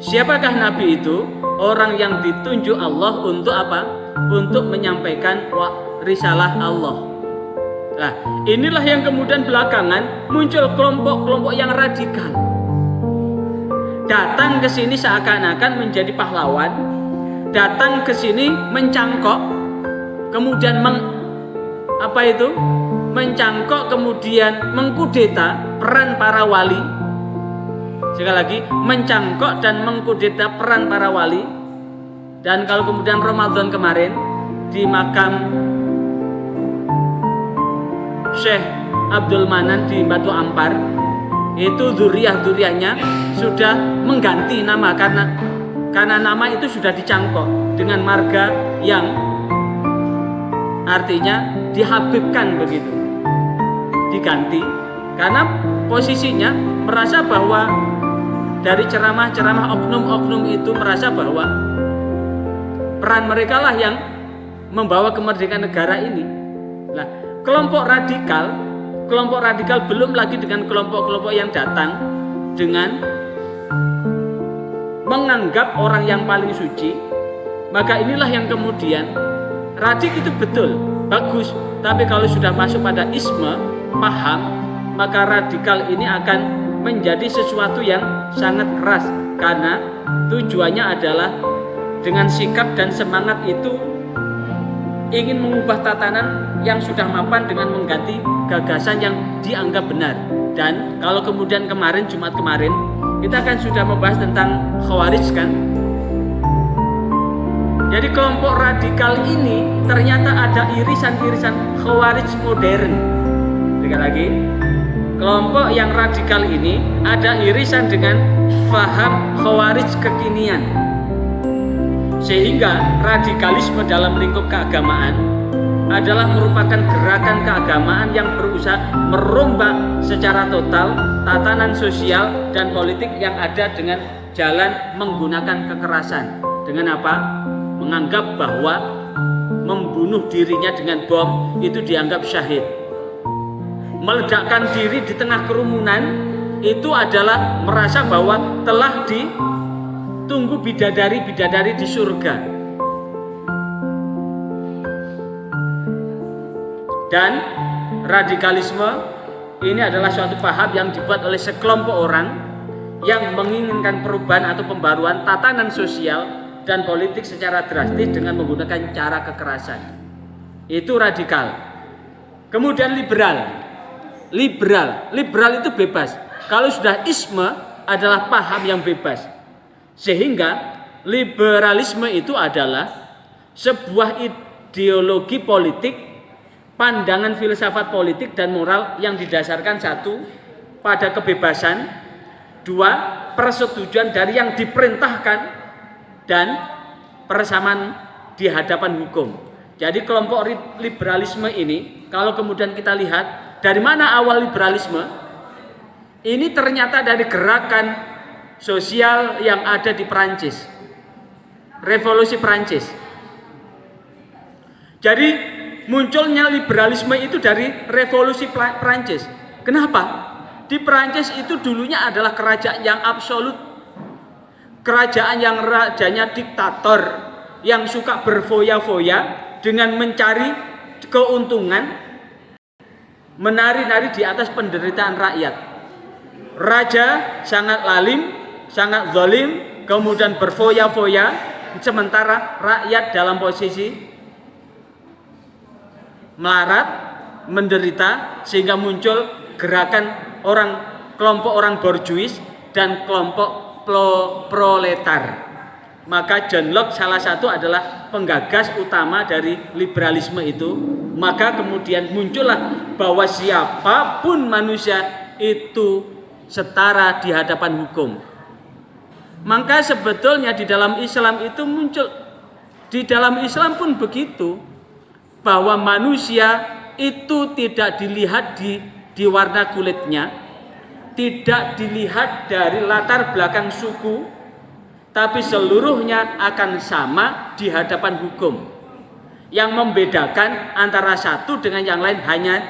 Siapakah Nabi itu? Orang yang ditunjuk Allah untuk apa? Untuk menyampaikan risalah Allah. Nah, inilah yang kemudian belakangan muncul kelompok-kelompok yang radikal. Datang ke sini seakan-akan menjadi pahlawan, datang ke sini mencangkok, kemudian mencangkok kemudian mengkudeta peran para wali. Sekali lagi, mencangkok dan mengkudeta peran para wali. Dan kalau kemudian Ramadan kemarin di makam Syekh Abdul Manan di Batu Ampar, itu dzurriyyah-dzurriyyahnya sudah mengganti nama karena nama itu sudah dicangkok dengan marga yang artinya dihabibkan begitu. Diganti karena posisinya merasa bahwa dari ceramah-ceramah oknum-oknum itu merasa bahwa peran mereka lah yang membawa kemerdekaan negara ini. Nah, kelompok radikal belum lagi dengan kelompok-kelompok yang datang dengan menganggap orang yang paling suci. Maka inilah yang kemudian radik itu betul, bagus. Tapi kalau sudah masuk pada isme, paham, maka radikal ini akan menjadi sesuatu yang sangat keras. Karena tujuannya adalah dengan sikap dan semangat itu ingin mengubah tatanan yang sudah mapan dengan mengganti gagasan yang dianggap benar. Dan kalau kemudian Jumat kemarin kita kan sudah membahas tentang Khawarij kan. Jadi kelompok radikal ini ternyata ada irisan-irisan Khawarij modern. Sekali lagi, kelompok yang radikal ini ada irisan dengan faham Khawarij kekinian. Sehingga radikalisme dalam lingkup keagamaan adalah merupakan gerakan keagamaan yang berusaha merombak secara total tatanan sosial dan politik yang ada dengan jalan menggunakan kekerasan. Dengan apa? Menganggap bahwa membunuh dirinya dengan bom itu dianggap syahid. Meledakkan diri di tengah kerumunan itu adalah merasa bahwa telah ditunggu bidadari-bidadari di surga. Dan radikalisme ini adalah suatu paham yang dibuat oleh sekelompok orang yang menginginkan perubahan atau pembaruan tatanan sosial dan politik secara drastis dengan menggunakan cara kekerasan. Itu radikal. Kemudian liberal itu bebas. Kalau sudah isme adalah paham yang bebas. Sehingga liberalisme itu adalah sebuah ideologi politik, pandangan filsafat politik dan moral yang didasarkan satu, pada kebebasan, dua, persetujuan dari yang diperintahkan, dan persamaan di hadapan hukum. Jadi kelompok liberalisme ini, kalau kemudian kita lihat dari mana awal liberalisme, ini ternyata dari gerakan sosial yang ada di Perancis, revolusi Perancis. Jadi munculnya liberalisme itu dari revolusi Perancis. Kenapa? Di Perancis itu dulunya adalah kerajaan yang absolut, kerajaan yang rajanya diktator, yang suka berfoya-foya dengan mencari keuntungan, menari-nari di atas penderitaan rakyat. Raja sangat lalim, sangat zalim, kemudian berfoya-foya, sementara rakyat dalam posisi melarat, menderita, sehingga muncul gerakan kelompok orang borjuis dan kelompok proletar. Maka John Locke salah satu adalah penggagas utama dari liberalisme itu. Maka kemudian muncullah bahwa siapapun manusia itu setara di hadapan hukum. Maka sebetulnya di dalam Islam itu muncul, di dalam Islam pun begitu, bahwa manusia itu tidak dilihat di warna kulitnya, tidak dilihat dari latar belakang suku, tapi seluruhnya akan sama di hadapan hukum. Yang membedakan antara satu dengan yang lain hanya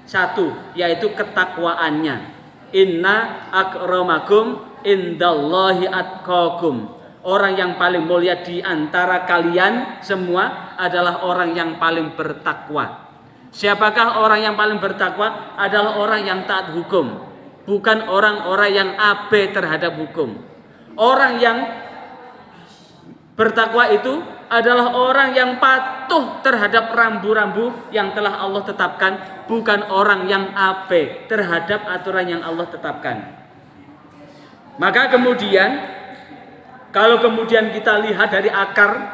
satu, yaitu ketakwaannya. Inna akramakum indallahi atqakum. Orang yang paling mulia di antara kalian semua adalah orang yang paling bertakwa. Siapakah orang yang paling bertakwa? Adalah orang yang taat hukum, bukan orang-orang yang abai terhadap hukum. Orang yang bertakwa itu adalah orang yang patuh terhadap rambu-rambu yang telah Allah tetapkan, bukan orang yang abai terhadap aturan yang Allah tetapkan. Maka kemudian kalau kemudian kita lihat dari akar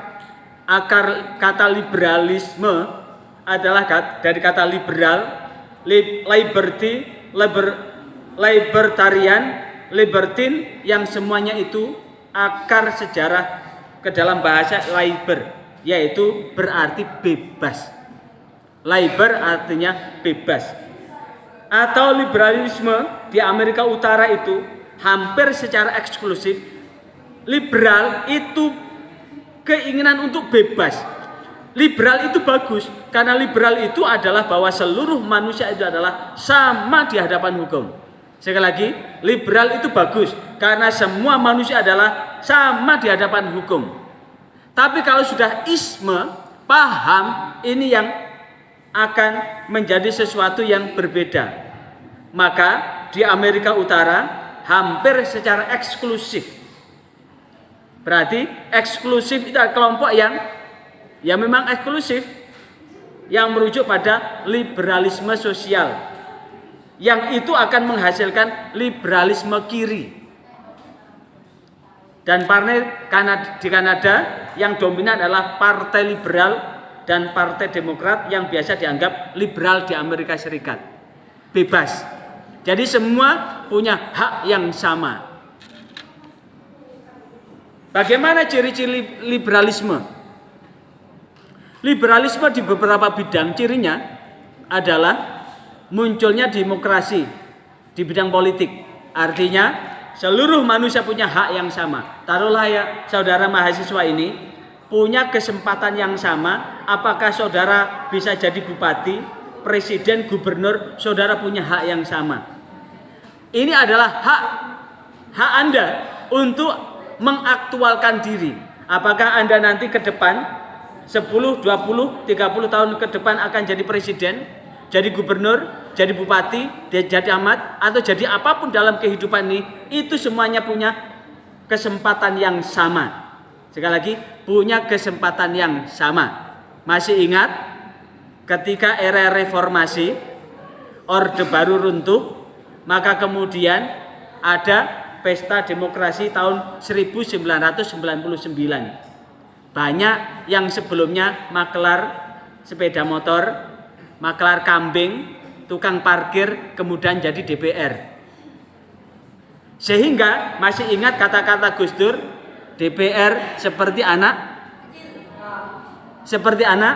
kata liberalisme adalah dari kata liberal, libertarian, libertine, yang semuanya itu akar sejarah ke dalam bahasa liber, yaitu berarti bebas. Liber artinya bebas. Atau liberalisme di Amerika Utara itu hampir secara eksklusif, liberal itu keinginan untuk bebas. Liberal itu bagus karena liberal itu adalah bahwa seluruh manusia itu adalah sama di hadapan hukum. Sekali lagi, liberal itu bagus karena semua manusia adalah sama di hadapan hukum. Tapi kalau sudah isme, paham, ini yang akan menjadi sesuatu yang berbeda. Maka di Amerika Utara hampir secara eksklusif. Berarti eksklusif itu kelompok yang memang eksklusif, yang merujuk pada liberalisme sosial, yang itu akan menghasilkan liberalisme kiri. Dan partai di Kanada yang dominan adalah Partai Liberal dan Partai Demokrat yang biasa dianggap liberal di Amerika Serikat. Bebas. Jadi semua punya hak yang sama. Bagaimana ciri-ciri liberalisme? Liberalisme di beberapa bidang cirinya adalah munculnya demokrasi di bidang politik. Artinya seluruh manusia punya hak yang sama. Taruhlah ya, saudara mahasiswa ini punya kesempatan yang sama. Apakah saudara bisa jadi bupati, presiden, gubernur? Saudara punya hak yang sama. Ini adalah hak Anda untuk mengaktualkan diri. Apakah Anda nanti ke depan 10, 20, 30 tahun ke depan akan jadi presiden, jadi gubernur, jadi bupati, jadi amat, atau jadi apapun dalam kehidupan ini, itu semuanya punya kesempatan yang sama. Sekali lagi, punya kesempatan yang sama. Masih ingat ketika era reformasi, Orde Baru runtuh, maka kemudian ada Pesta Demokrasi tahun 1999. Banyak yang sebelumnya makelar sepeda motor, makelar kambing, tukang parkir, kemudian jadi DPR. Sehingga masih ingat kata-kata Gus Dur, DPR seperti anak? Seperti anak?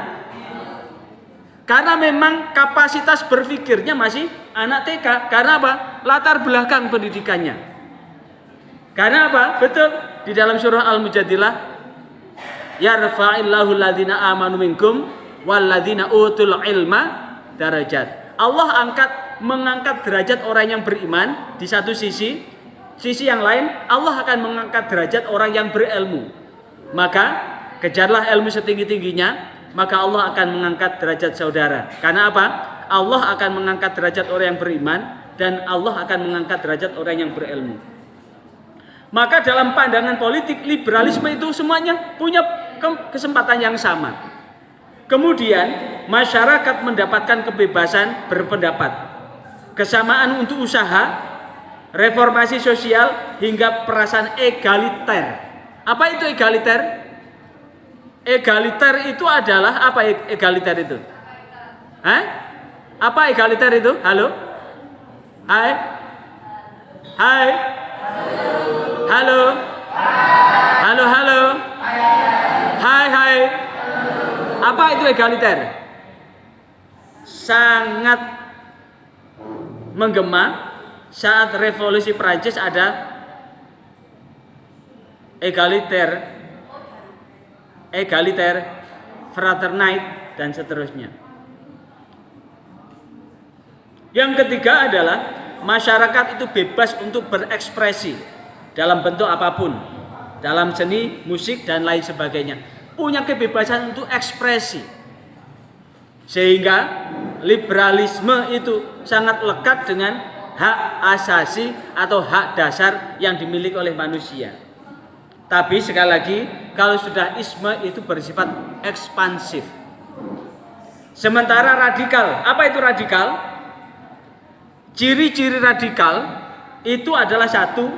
Karena memang kapasitas berpikirnya masih anak TK. Karena apa? Latar belakang pendidikannya. Karena apa? Betul, di dalam surah Al-Mujadilah, yarfa'illahu alladhina amanu minkum walladzina utul ilma darajat. Allah mengangkat derajat orang yang beriman di satu sisi yang lain Allah akan mengangkat derajat orang yang berilmu. Maka kejarlah ilmu setinggi-tingginya, maka Allah akan mengangkat derajat saudara. Karena apa? Allah akan mengangkat derajat orang yang beriman dan Allah akan mengangkat derajat orang yang berilmu. Maka dalam pandangan politik, liberalisme itu semuanya punya kesempatan yang sama. Kemudian masyarakat mendapatkan kebebasan berpendapat, kesamaan untuk usaha, reformasi sosial, hingga perasaan egaliter. Apa itu egaliter? Egaliter itu adalah apa egaliter itu? Apa egaliter itu? Halo? Hai? Hai? Halo? Halo, halo? Hai. Apa itu egaliter? Sangat menggema saat revolusi Prancis ada egaliter, fraternite, dan seterusnya. Yang ketiga adalah masyarakat itu bebas untuk berekspresi. dalam bentuk apapun, dalam seni, musik dan lain sebagainya, punya kebebasan untuk ekspresi. Sehingga liberalisme itu sangat lekat dengan hak asasi atau hak dasar yang dimiliki oleh manusia. Tapi sekali lagi, kalau sudah isme itu bersifat ekspansif. Sementara radikal, apa itu radikal? Ciri-ciri radikal itu adalah satu,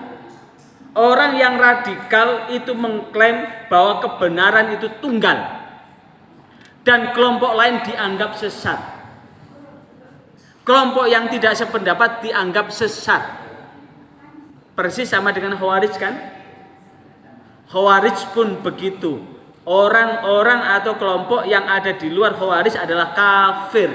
orang yang radikal itu mengklaim bahwa kebenaran itu tunggal dan kelompok lain dianggap sesat. Kelompok yang tidak sependapat dianggap sesat. Persis sama dengan Khawarij kan? Khawarij pun begitu. Orang-orang atau kelompok yang ada di luar Khawarij adalah kafir.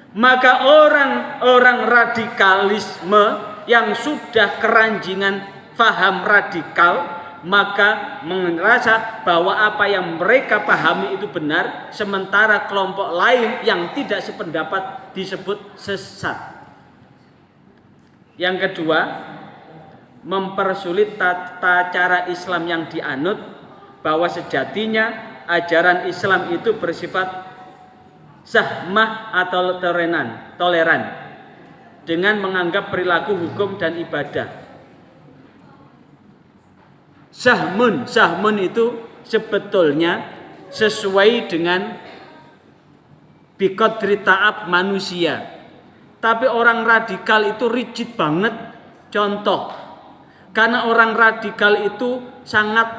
Maka orang-orang radikalisme yang sudah keranjingan faham radikal, maka merasa bahwa apa yang mereka pahami itu benar, sementara kelompok lain yang tidak sependapat disebut sesat. Yang kedua, mempersulit tata cara Islam yang dianut, bahwa sejatinya ajaran Islam itu bersifat sahmah atau toleran dengan menganggap perilaku, hukum dan ibadah. Sahmun itu sebetulnya sesuai dengan biqadri ta'ab manusia. Tapi orang radikal itu rigid banget. Contoh, karena orang radikal itu sangat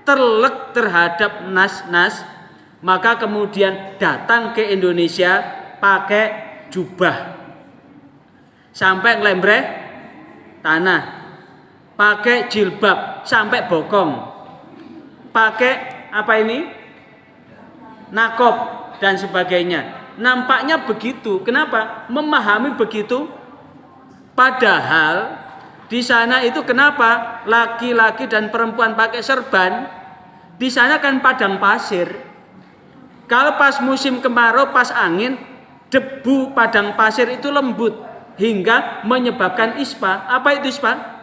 terlek terhadap nas-nas, maka kemudian datang ke Indonesia pakai jubah sampai ngelembreh tanah, pakai jilbab sampai bokong, pakai apa ini, nakop dan sebagainya. Nampaknya begitu. Kenapa? Memahami begitu. Padahal di sana itu kenapa laki-laki dan perempuan pakai serban? Di sana kan padang pasir. Kalau pas musim kemarau, pas angin, debu padang pasir itu lembut hingga menyebabkan ispa. Apa itu ispa?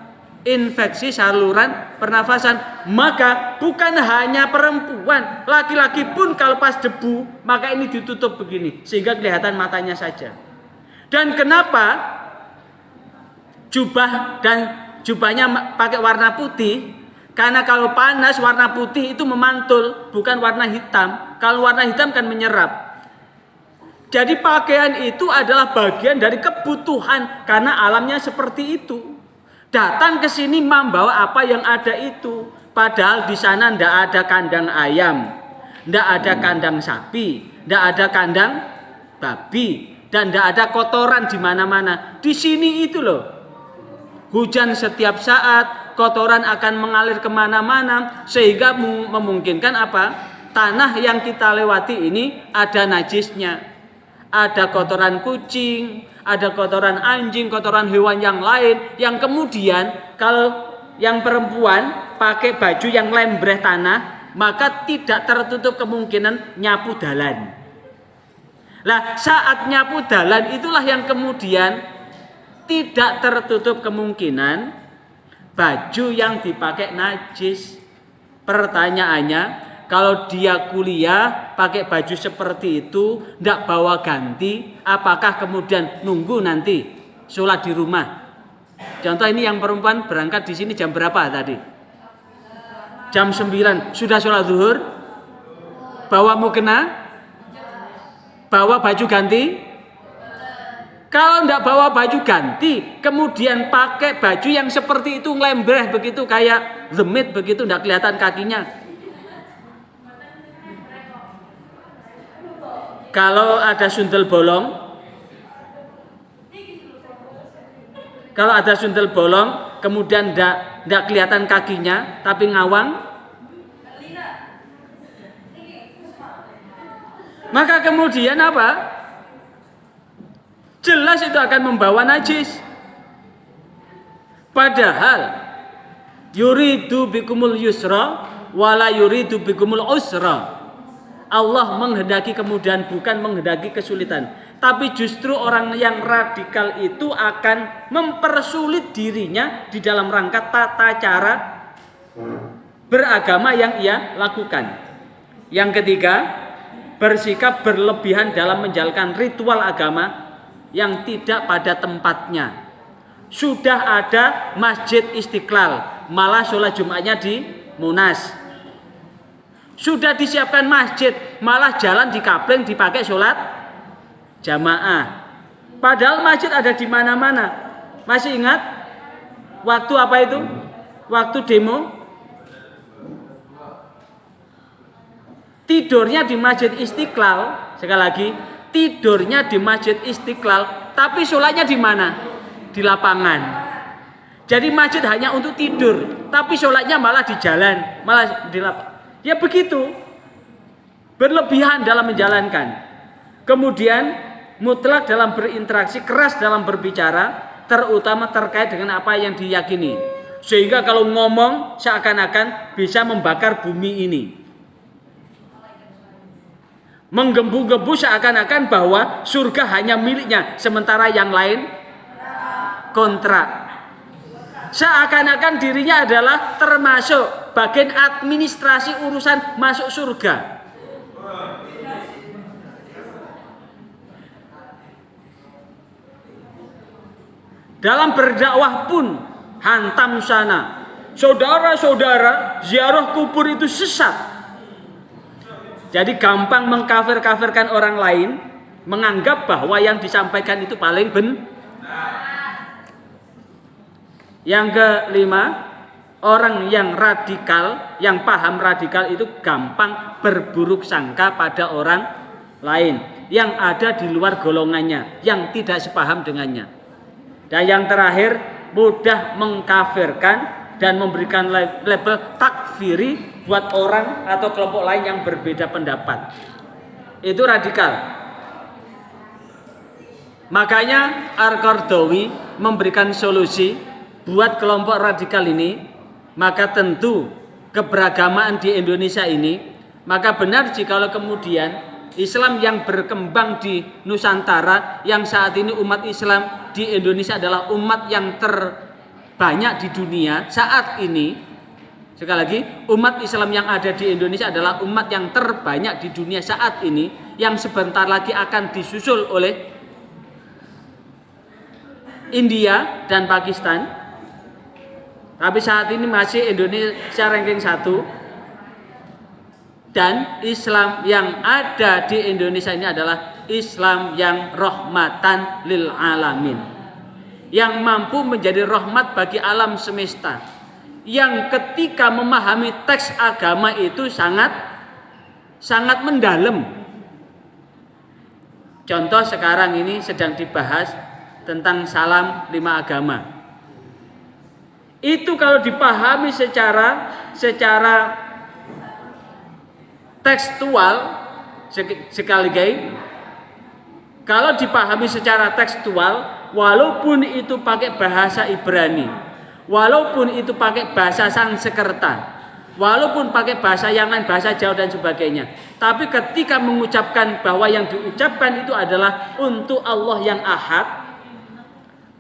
Infeksi saluran pernafasan. Maka bukan hanya perempuan, laki-laki pun kalau pas debu, maka ini ditutup begini sehingga kelihatan matanya saja. Dan kenapa jubahnya pakai warna putih? Karena kalau panas warna putih itu memantul, bukan warna hitam. Kalau warna hitam kan menyerap. Jadi pakaian itu adalah bagian dari kebutuhan karena alamnya seperti itu. Datang ke sini membawa apa yang ada itu. Padahal di sana ndak ada kandang ayam, ndak ada kandang sapi, ndak ada kandang babi, dan ndak ada kotoran di mana-mana. Di sini itu loh. Hujan setiap saat, kotoran akan mengalir kemana-mana, sehingga memungkinkan apa? Tanah yang kita lewati ini ada najisnya, ada kotoran kucing, ada kotoran anjing, kotoran hewan yang lain, yang kemudian kalau yang perempuan pakai baju yang lembreh tanah, maka tidak tertutup kemungkinan nyapu dalan. Lah saat nyapu dalan itulah yang kemudian tidak tertutup kemungkinan baju yang dipakai najis. Pertanyaannya, kalau dia kuliah pakai baju seperti itu, tidak bawa ganti, apakah kemudian nunggu nanti sholat di rumah? Contoh ini yang perempuan berangkat di sini jam berapa tadi? Jam 9, sudah sholat zuhur? Bawa mukena? Bawa baju ganti? Kalau tidak bawa baju ganti, kemudian pakai baju yang seperti itu ngelembreh begitu kayak zemit begitu, tidak kelihatan kakinya. Kalau ada sundel bolong, kemudian tidak kelihatan kakinya, tapi ngawang, maka kemudian apa? Jelas itu akan membawa najis. Padahal yuridu bikumul yusra wala yuridu bikumul usra. Allah menghendaki kemudahan, bukan menghendaki kesulitan. Tapi justru orang yang radikal itu akan mempersulit dirinya di dalam rangka tata cara beragama yang ia lakukan. Yang ketiga, bersikap berlebihan dalam menjalankan ritual agama yang tidak pada tempatnya. Sudah ada Masjid Istiqlal, malah sholat Jumatnya di Monas. Sudah disiapkan masjid, malah jalan di Kapleng dipakai sholat jamaah. Padahal masjid ada di mana-mana. Masih ingat waktu apa itu? Waktu demo? Tidurnya di Masjid Istiqlal. Sekali lagi, tidurnya di Masjid Istiqlal, tapi sholatnya di mana? Di lapangan. Jadi masjid hanya untuk tidur, tapi sholatnya malah di jalan, malah di lapangan. Ya begitu, berlebihan dalam menjalankan. Kemudian mutlak dalam berinteraksi, keras dalam berbicara, terutama terkait dengan apa yang diyakini. Sehingga kalau ngomong seakan-akan bisa membakar bumi ini. Menggembu-gembu seakan-akan bahwa surga hanya miliknya, sementara yang lain kontrak. Seakan-akan dirinya adalah termasuk bagian administrasi urusan masuk surga. Dalam berdakwah pun hantam sana. Saudara-saudara, ziarah kubur itu sesat. Jadi gampang mengkafir-kafirkan orang lain, menganggap bahwa yang disampaikan itu paling benar. Yang kelima, orang yang radikal, yang paham radikal itu gampang berburuk sangka pada orang lain yang ada di luar golongannya, yang tidak sepaham dengannya. Dan yang terakhir, mudah mengkafirkan dan memberikan label takfiri buat orang atau kelompok lain yang berbeda pendapat. Itu radikal. Makanya Al-Qardawi memberikan solusi buat kelompok radikal ini. Maka tentu keberagamaan di Indonesia ini, maka benar jikalau kemudian Islam yang berkembang di Nusantara, yang saat ini umat Islam di Indonesia adalah umat yang terbanyak di dunia saat ini. Sekali lagi, umat Islam yang ada di Indonesia adalah umat yang terbanyak di dunia saat ini, yang sebentar lagi akan disusul oleh India dan Pakistan. Tapi saat ini masih Indonesia ranking 1. Dan Islam yang ada di Indonesia ini adalah Islam yang rahmatan lil alamin, yang mampu menjadi rahmat bagi alam semesta, yang ketika memahami teks agama itu sangat mendalam. Contoh sekarang ini sedang dibahas tentang salam 5 agama. Itu kalau dipahami secara tekstual, sekali lagi, kalau dipahami secara tekstual, walaupun itu pakai bahasa Ibrani, walaupun itu pakai bahasa Sanskerta, walaupun pakai bahasa yang lain, bahasa Jawa dan sebagainya, tapi ketika mengucapkan bahwa yang diucapkan itu adalah untuk Allah yang ahad,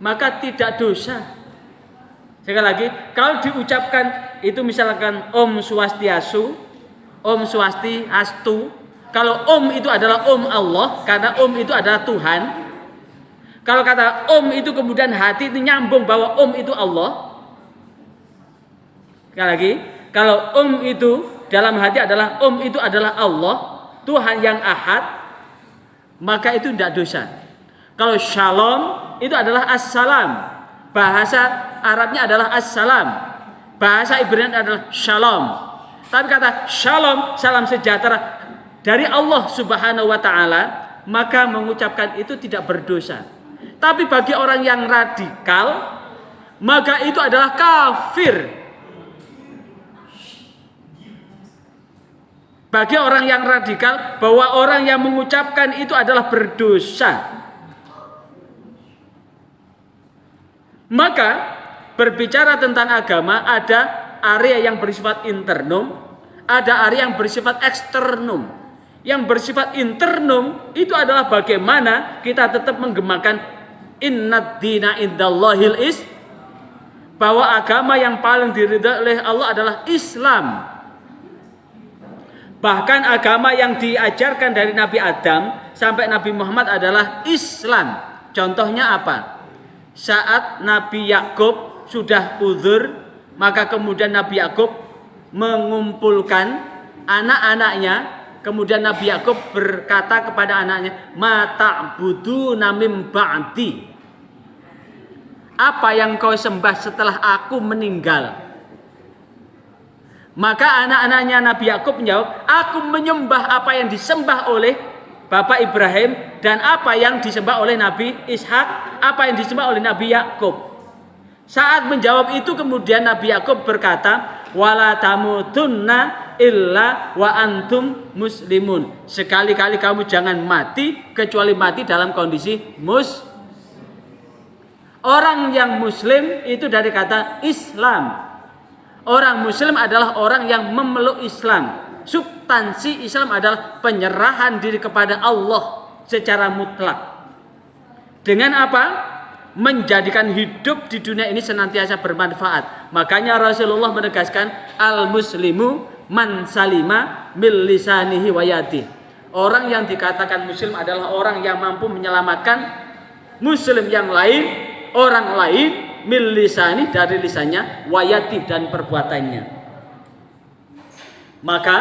maka tidak dosa. Sekali lagi, kalau diucapkan itu misalkan Om Swastiastu, Om Swastiastu, kalau Om itu adalah Om Allah, karena Om itu adalah Tuhan. Kalau kata Om itu kemudian hati itu nyambung bahwa Om itu Allah. Sekali lagi, kalau Om itu dalam hati adalah Om itu adalah Allah, Tuhan yang ahad, maka itu tidak dosa. Kalau Shalom itu adalah Assalam, bahasa Arabnya adalah Assalam, bahasa Ibrani adalah Shalom. Tapi kata Shalom, salam sejahtera dari Allah Subhanahu wa Ta'ala, maka mengucapkan itu tidak berdosa. Tapi bagi orang yang radikal, maka itu adalah kafir. Bagi orang yang radikal, bahwa orang yang mengucapkan itu adalah berdosa. Maka berbicara tentang agama, ada area yang bersifat internum, ada area yang bersifat eksternum. yang bersifat internum itu adalah bagaimana kita tetap menggemakan innad dina indallahil bahwa agama yang paling diridhai oleh Allah adalah Islam. Bahkan agama yang diajarkan dari Nabi Adam sampai Nabi Muhammad adalah Islam. Contohnya apa? Saat Nabi Yakub sudah uzur, maka kemudian Nabi Yakub mengumpulkan anak-anaknya. Kemudian Nabi Yakub berkata kepada anaknya, "Ma ta'buduna mim ba'di?" Apa yang kau sembah setelah aku meninggal? Maka anak-anaknya Nabi Yakub menjawab, "Aku menyembah apa yang disembah oleh Bapak Ibrahim dan apa yang disembah oleh Nabi Ishak, apa yang disembah oleh Nabi Yakub." Saat menjawab itu kemudian Nabi Yakub berkata, "Wala tamutunna illa wa antum muslimun." Sekali-kali kamu jangan mati kecuali mati dalam kondisi Orang yang muslim itu dari kata Islam. Orang muslim adalah orang yang memeluk Islam. Substansi Islam adalah penyerahan diri kepada Allah secara mutlak. Dengan apa? Menjadikan hidup di dunia ini senantiasa bermanfaat. Makanya Rasulullah menegaskan al-muslimu man salima mil lisanihi wa yadihi. Orang yang dikatakan muslim adalah orang yang mampu menyelamatkan muslim yang lain, orang lain mil lisani dari lisannya, wa yadihi dan perbuatannya. Maka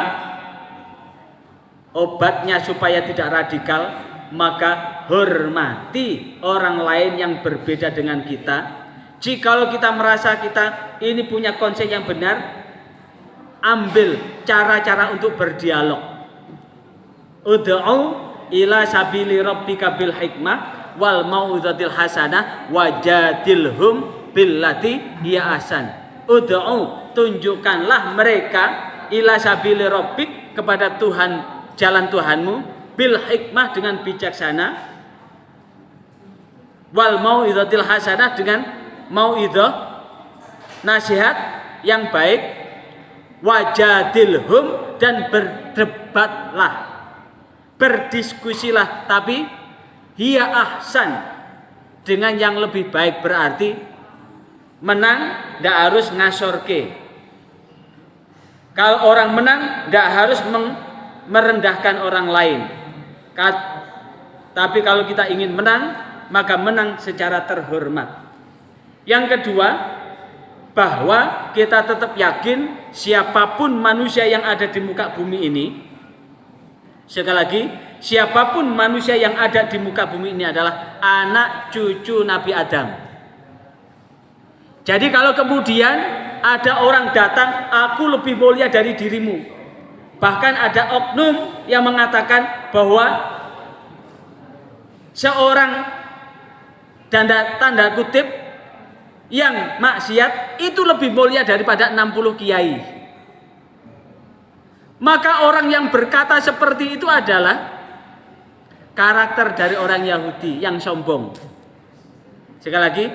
obatnya supaya tidak radikal, maka hormati orang lain yang berbeda dengan kita. Jikalau kita merasa kita ini punya konsep yang benar, ambil cara-cara untuk berdialog. Ud'u ila sabili rabbika bil hikmah wal mau'izatil hasanah wajadilhum billati hiya ahsan. Ud'u, tunjukkanlah mereka ila sabili rabbik, kepada Tuhan, jalan Tuhanmu, bil hikmah dengan bijaksana, wal mau'izatil hasanah dengan mau'izah nasihat yang baik, wajadilhum dan berdebatlah, berdiskusilah, tapi hiya ahsan, dengan yang lebih baik. Berarti menang tidak harus ngasorke. Kalau orang menang tidak harus merendahkan orang lain. Tapi kalau kita ingin menang, maka menang secara terhormat. Yang kedua, bahwa kita tetap yakin siapapun manusia yang ada di muka bumi ini, sekali lagi, siapapun manusia yang ada di muka bumi ini adalah anak cucu Nabi Adam. Jadi kalau kemudian ada orang datang, aku lebih mulia dari dirimu. Bahkan ada oknum yang mengatakan bahwa seorang tanda kutip yang maksiat itu lebih mulia daripada 60 kiai. Maka orang yang berkata seperti itu adalah karakter dari orang Yahudi yang sombong. Sekali lagi,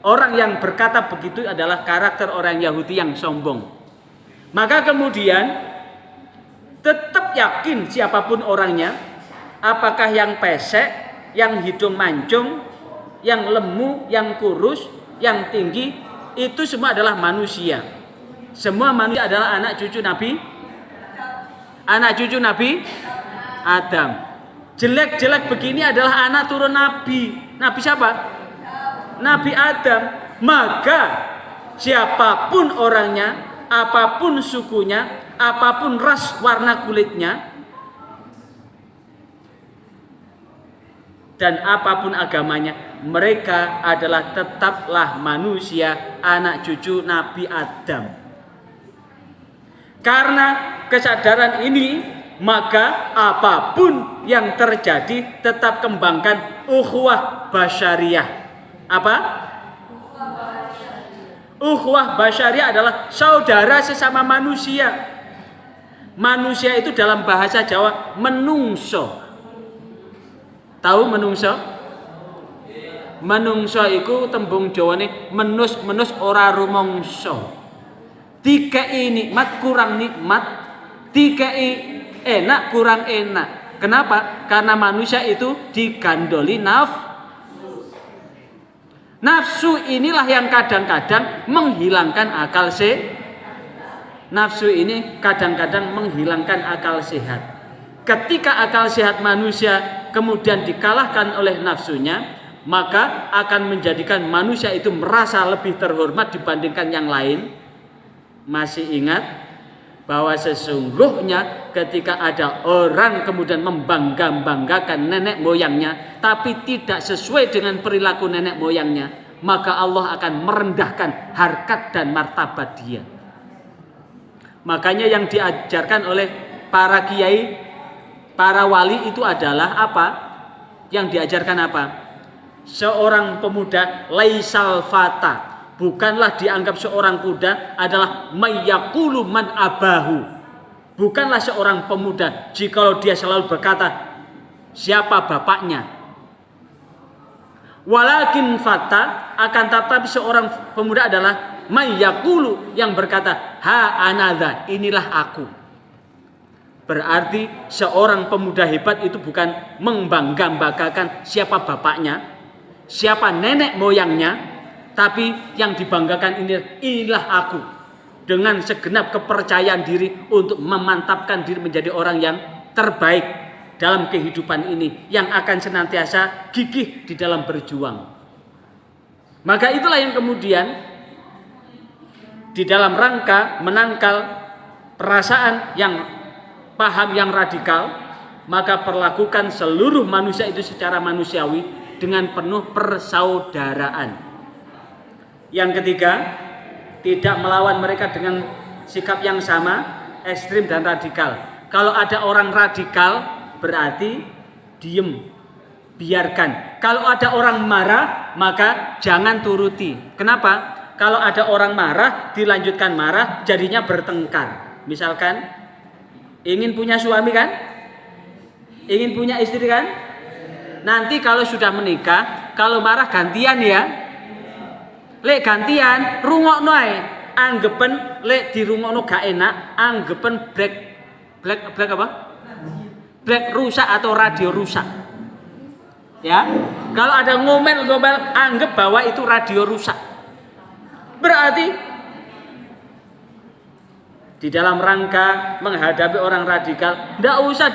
orang yang berkata begitu adalah karakter orang Yahudi yang sombong. Maka kemudian tetap yakin siapapun orangnya, apakah yang pesek, yang hidung mancung, yang lemu, yang kurus, yang tinggi, itu semua adalah manusia. Semua manusia adalah anak cucu Nabi Adam. Jelek-jelek begini adalah anak turun Nabi. Nabi siapa? Nabi Adam. Maka siapapun orangnya, apapun sukunya, apapun ras warna kulitnya, dan apapun agamanya, mereka adalah tetaplah manusia, anak cucu Nabi Adam. Karena kesadaran ini, maka apapun yang terjadi tetap kembangkan ukhuwah basyariah. Apa? Ukhuwah basyariah adalah saudara sesama manusia. Manusia itu dalam bahasa Jawa menungso. Tahu menungso? Menungso iku tembung Jawane menus ora rumangsa. Dikei nikmat kurang nikmat, dikei enak kurang enak. Kenapa? Karena manusia itu digandoli nafsu inilah yang kadang-kadang menghilangkan akal nafsu ini kadang-kadang menghilangkan akal sehat. Ketika akal sehat manusia kemudian dikalahkan oleh nafsunya, maka akan menjadikan manusia itu merasa lebih terhormat dibandingkan yang lain. Masih ingat bahwa sesungguhnya ketika ada orang kemudian membangga-banggakan nenek moyangnya tapi tidak sesuai dengan perilaku nenek moyangnya, maka Allah akan merendahkan harkat dan martabat dia. Makanya yang diajarkan oleh para kiai, para wali itu adalah apa? Yang diajarkan apa? Seorang pemuda laisal fata, bukanlah dianggap seorang pemuda adalah mayyaqulu man abahu. Bukanlah seorang pemuda jikalau dia selalu berkata siapa bapaknya. Walakin fata, akan tetapi seorang pemuda adalah mayyaqulu, yang berkata ha anadha, inilah aku. Berarti seorang pemuda hebat itu bukan membangga-banggakan siapa bapaknya, siapa nenek moyangnya, tapi yang dibanggakan inilah aku. Dengan segenap kepercayaan diri untuk memantapkan diri menjadi orang yang terbaik dalam kehidupan ini, yang akan senantiasa gigih di dalam berjuang. Maka itulah yang kemudian di dalam rangka menangkal perasaan yang paham yang radikal, maka perlakukan seluruh manusia itu secara manusiawi dengan penuh persaudaraan. Yang ketiga, tidak melawan mereka dengan sikap yang sama, ekstrim dan radikal. Kalau ada orang radikal berarti diem, biarkan. Kalau ada orang marah, maka jangan turuti. Kenapa? Kalau ada orang marah, dilanjutkan marah, jadinya bertengkar. Misalkan ingin punya suami kan? Ingin punya istri kan? Nanti kalau sudah menikah, kalau marah gantian ya. Lek gantian, rungokno ae. Anggepen lek dirungokno gak enak, anggepen black apa? Black rusak atau radio rusak. Ya. Kalau ada ngomel-ngomel, anggap bahwa itu radio rusak. Berarti di dalam rangka menghadapi orang radikal, ndak usah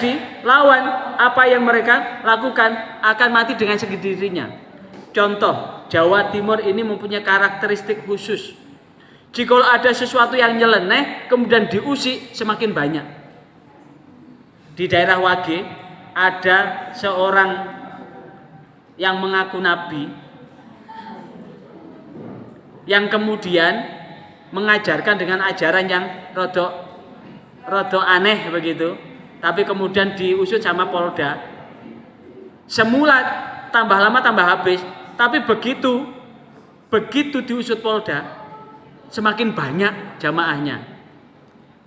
dilawan. Apa yang mereka lakukan akan mati dengan sendirinya. Contoh, Jawa Timur ini mempunyai karakteristik khusus. Jika ada sesuatu yang nyeleneh kemudian diusik, semakin banyak. Di daerah Wage ada seorang yang mengaku nabi, yang kemudian mengajarkan dengan ajaran yang rodok aneh begitu, tapi kemudian diusut sama Polda. Semula tambah lama tambah habis, tapi begitu diusut Polda, semakin banyak jamaahnya.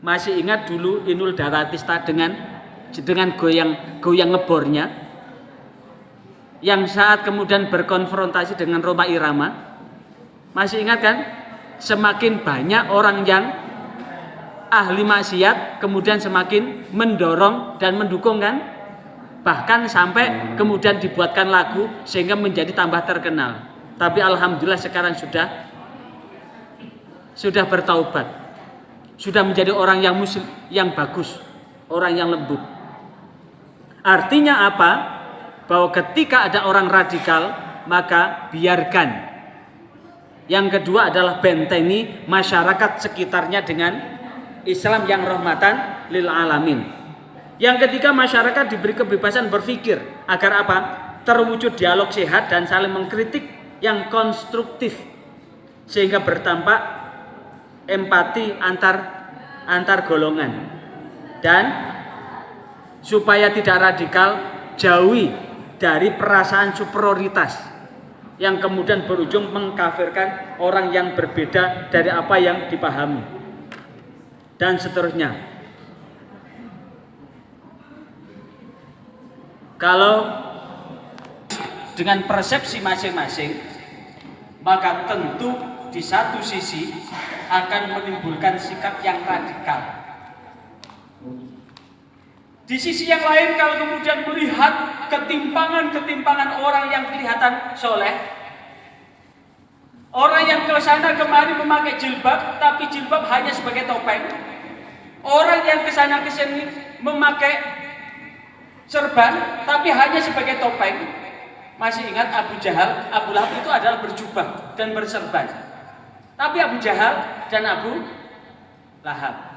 Masih ingat dulu Inul Daratista dengan goyang ngebornya, yang saat kemudian berkonfrontasi dengan Rhoma Irama. Masih ingat kan? Semakin banyak orang yang ahli maksiat kemudian semakin mendorong dan mendukung kan? Bahkan sampai kemudian dibuatkan lagu sehingga menjadi tambah terkenal. Tapi alhamdulillah sekarang sudah bertaubat, sudah menjadi orang yang muslim, yang bagus, orang yang lembut. Artinya apa? Bahwa ketika ada orang radikal, maka biarkan. Yang kedua adalah bentengi masyarakat sekitarnya dengan Islam yang rahmatan lil alamin. Yang ketiga, masyarakat diberi kebebasan berpikir agar apa? Terwujud dialog sehat dan saling mengkritik yang konstruktif sehingga bertampak empati antar golongan. Dan supaya tidak radikal, jauhi dari perasaan superioritas yang kemudian berujung mengkafirkan orang yang berbeda dari apa yang dipahami, dan seterusnya. Kalau dengan persepsi masing-masing, maka tentu di satu sisi akan menimbulkan sikap yang radikal. Di sisi yang lain, kalau kemudian melihat ketimpangan-ketimpangan orang yang kelihatan soleh, orang yang ke sana kemari memakai jilbab, tapi jilbab hanya sebagai topeng. Orang yang ke sana ke sini memakai serban, tapi hanya sebagai topeng. Masih ingat Abu Jahal, Abu Lahab itu adalah berjubah dan berserban. Tapi Abu Jahal dan Abu Lahab.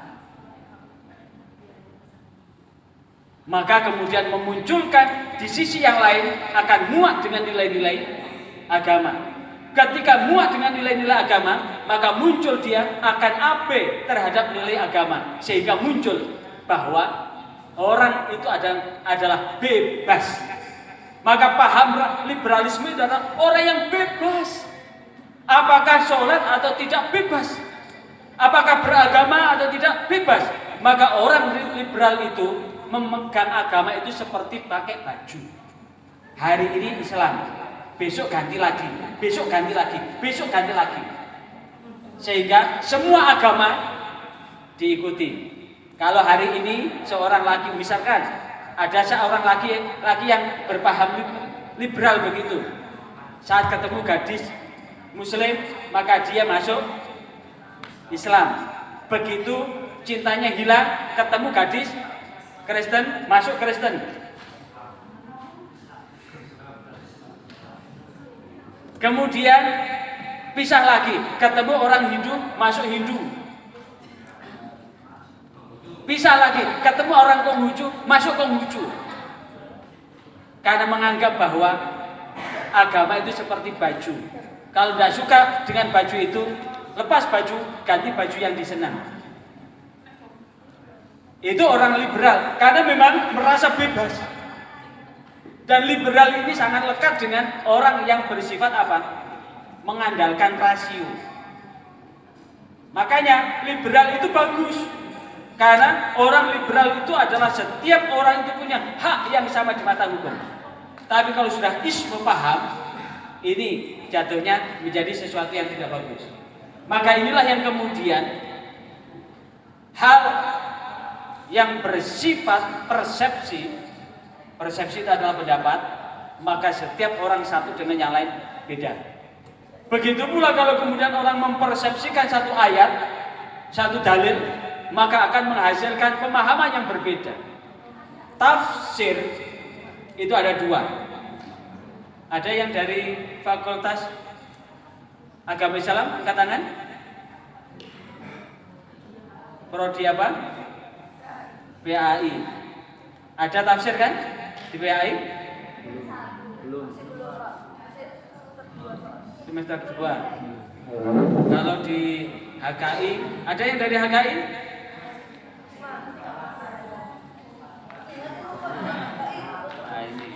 Maka kemudian memunculkan di sisi yang lain akan muak dengan nilai-nilai agama. Ketika muak dengan nilai-nilai agama, maka muncul dia akan abai terhadap nilai agama, sehingga muncul bahwa orang itu adalah bebas. Maka paham liberalisme itu adalah orang yang bebas. Apakah sholat atau tidak bebas, apakah beragama atau tidak bebas. Maka orang liberal itu memegang agama itu seperti pakai baju. Hari ini Islam, besok ganti lagi, besok ganti lagi, besok ganti lagi. Sehingga semua agama diikuti. Kalau hari ini seorang laki, misalkan ada seorang laki yang berpaham liberal begitu, saat ketemu gadis Muslim maka dia masuk Islam. Begitu cintanya hilang, ketemu gadis Kristen, masuk Kristen. Kemudian pisah lagi, ketemu orang Hindu, masuk Hindu. Pisah lagi, ketemu orang Konghucu, masuk Konghucu. Karena menganggap bahwa agama itu seperti baju. Kalau tidak suka dengan baju itu, lepas baju, ganti baju yang disenang. Itu orang liberal, karena memang merasa bebas. Dan liberal ini sangat lekat dengan orang yang bersifat apa? Mengandalkan rasio. Makanya liberal itu bagus, karena orang liberal itu adalah setiap orang itu punya hak yang sama di mata hukum. Tapi kalau sudah ismu paham, ini jatuhnya menjadi sesuatu yang tidak bagus. Maka inilah yang kemudian hal yang bersifat persepsi itu adalah pendapat, maka setiap orang satu dengan yang lain beda. Begitu pula kalau kemudian orang mempersepsikan satu ayat, satu dalil, maka akan menghasilkan pemahaman yang berbeda. Tafsir itu ada dua. Ada yang dari Fakultas Agama Islam, angkat tangan. Prodi apa? PAI. Ada tafsir kan di PAI? Belum. Semester 2. Kalau di HKI, ada yang dari HKI? Nah, ini.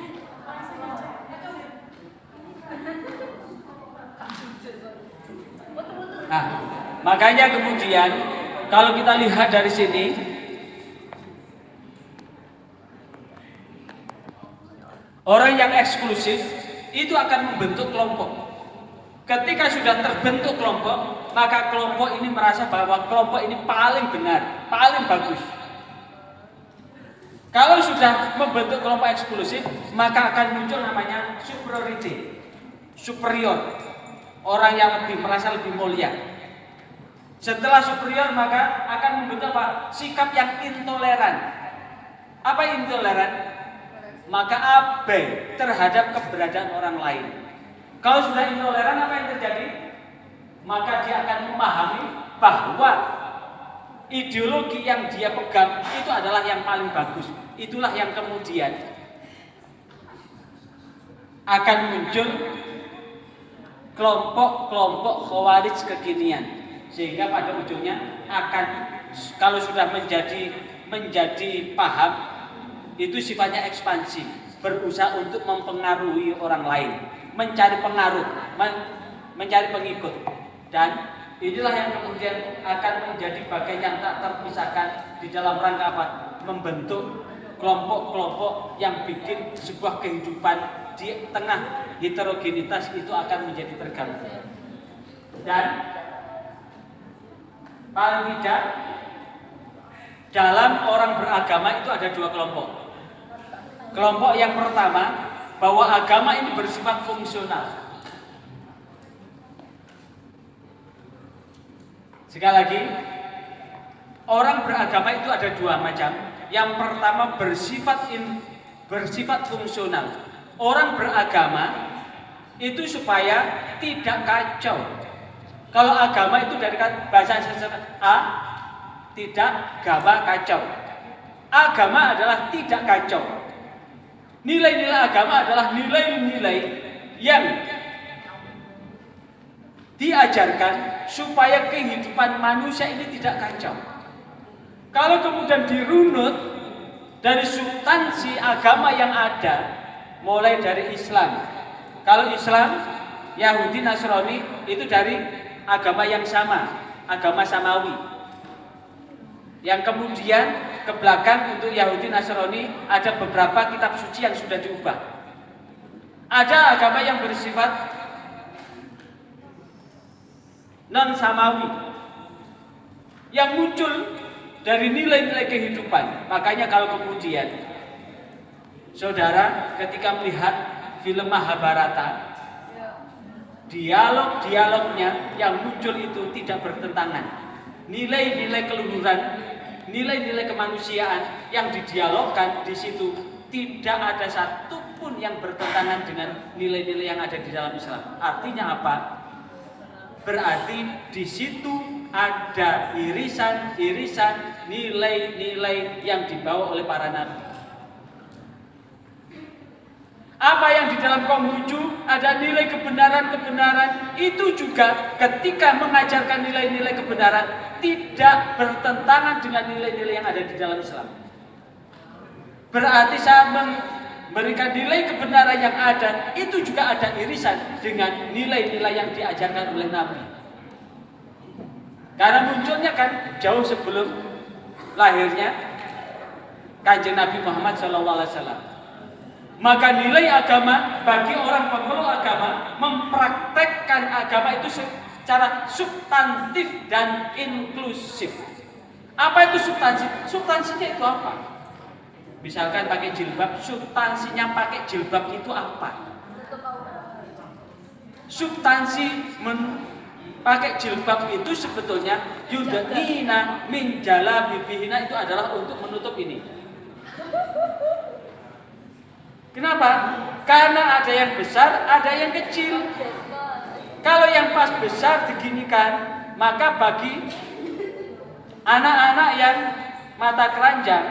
Nah, makanya kemudian kalau kita lihat dari sini, orang yang eksklusif itu akan membentuk kelompok. Ketika sudah terbentuk kelompok, maka kelompok ini merasa bahwa kelompok ini paling benar, paling bagus. Kalau sudah membentuk kelompok eksklusif, maka akan muncul namanya superiority, superior, orang yang merasa lebih mulia. Setelah superior, maka akan membentuk apa? Sikap yang intoleran. Apa intoleran? Maka abai terhadap keberadaan orang lain. Kalau sudah intoleran, apa yang terjadi? Maka dia akan memahami bahwa ideologi yang dia pegang itu adalah yang paling bagus. Itulah yang kemudian akan muncul kelompok-kelompok khawarij kekinian, sehingga pada ujungnya akan, kalau sudah menjadi paham, itu sifatnya ekspansi, berusaha untuk mempengaruhi orang lain, mencari pengaruh, mencari pengikut. Dan inilah yang kemudian akan menjadi bagian yang tak terpisahkan di dalam rangka apa? Membentuk kelompok-kelompok yang bikin sebuah kehidupan di tengah heterogenitas itu akan menjadi terganggu. Dan paling tidak dalam orang beragama itu ada dua kelompok. Kelompok yang pertama, bahwa agama ini bersifat fungsional. Sekali lagi, orang beragama itu ada dua macam. Yang pertama bersifat fungsional. Orang beragama itu supaya tidak kacau. Kalau agama itu dari bahasa Sanskerta tidak gama kacau. Agama adalah tidak kacau. Nilai-nilai agama adalah nilai-nilai yang diajarkan supaya kehidupan manusia ini tidak kacau. Kalau kemudian dirunut dari substansi agama yang ada, mulai dari Islam. Kalau Islam, Yahudi, Nasrani itu dari agama yang sama, agama samawi. Yang kemudian ke belakang untuk Yahudi, Nasrani ada beberapa kitab suci yang sudah diubah. Ada agama yang bersifat non samawi yang muncul dari nilai-nilai kehidupan. Makanya kalau kemudian saudara ketika melihat film Mahabharata, dialog-dialognya yang muncul itu tidak bertentangan. Nilai-nilai keluhuran, nilai-nilai kemanusiaan yang didialogkan di situ tidak ada satupun yang bertentangan dengan nilai-nilai yang ada di dalam Islam. Artinya apa? Berarti di situ ada irisan-irisan nilai-nilai yang dibawa oleh para nabi. Apa yang di dalam Konghucu ada nilai kebenaran-kebenaran, itu juga ketika mengajarkan nilai-nilai kebenaran tidak bertentangan dengan nilai-nilai yang ada di dalam Islam. Berarti saat memberikan nilai kebenaran yang ada, itu juga ada irisan dengan nilai-nilai yang diajarkan oleh Nabi. Karena munculnya kan jauh sebelum lahirnya Kanjeng Nabi Muhammad SAW. Maka nilai agama bagi orang pemeluk agama mempraktekkan agama itu secara substantif dan inklusif. Apa itu substansi? Substansinya itu apa? Misalkan pakai jilbab, substansinya pakai jilbab itu apa? Substansi pakai jilbab itu sebetulnya yudnina min jalabibihina, itu adalah untuk menutup ini. Kenapa? Karena ada yang besar, ada yang kecil. Kalau yang pas besar diginikan, maka bagi anak-anak yang mata keranjang,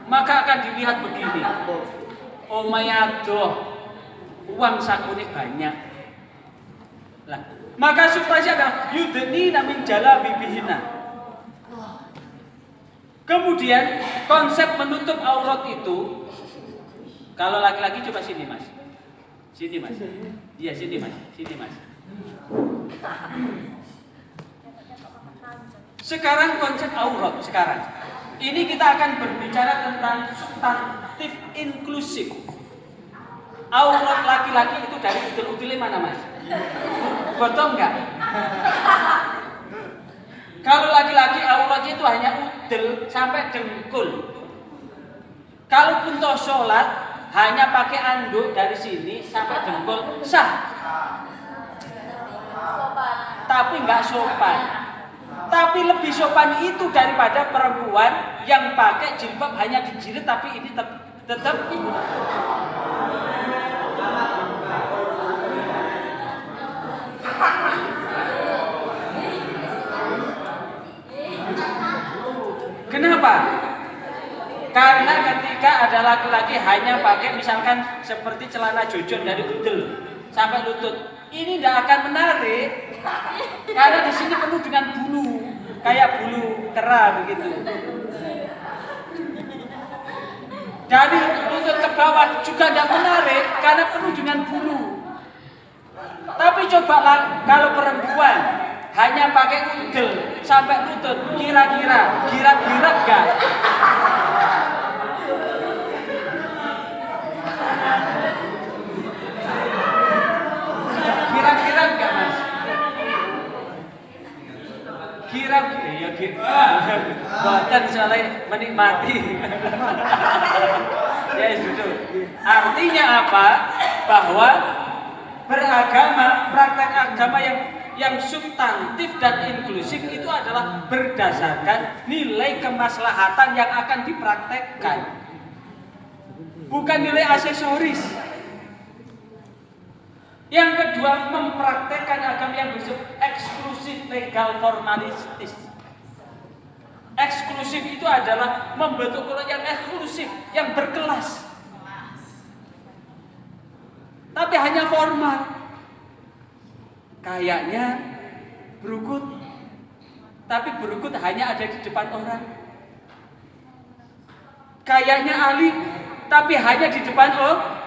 maka akan dilihat begini. Omayadoh, uang sakune banyak. Lah, maka substansi adalah yudnina min jalabibihina. Kemudian konsep menutup aurat itu, kalau laki-laki coba sini mas, sini mas, iya sini mas, sini mas. Sekarang konsep aurat sekarang, ini kita akan berbicara tentang substantif inklusif. Aurat laki-laki itu dari util-utilnya mana mas? Betul enggak? Kalau laki-laki auratnya itu hanya util sampai dengkul. Kalaupun toh sholat hanya pakai anduk dari sini sampai dengkul sah, tapi nggak sopan. Tapi lebih sopan itu daripada perempuan yang pakai jilbab hanya dijilid tapi ini tetap. Kenapa? Karena ketika ada laki-laki hanya pakai misalkan seperti celana jojon dari udel sampai lutut, ini tidak akan menarik. Karena di sini penuh dengan bulu, kayak bulu kera begitu. Dari lutut ke bawah juga tidak menarik karena penuh dengan bulu. Tapi cobalah kalau perempuan hanya pakai udel sampai lutut, kira-kira girat-girat gak? Kira-kira enggak mas? Kira kan ya gitu. Boten soalnya menikmati. Ya itu. Artinya apa? Bahwa beragama, praktek agama yang substantif dan inklusif itu adalah berdasarkan nilai kemaslahatan yang akan dipraktekkan. Bukan nilai aksesoris. Yang kedua, mempraktekkan agama yang bersifat eksklusif, legal, formalistis. Eksklusif itu adalah membentuk kelompok yang eksklusif, yang berkelas. Tapi hanya formal. Kayaknya berukut, tapi berukut hanya ada di depan orang. Kayaknya alim, tapi hanya di depan orang.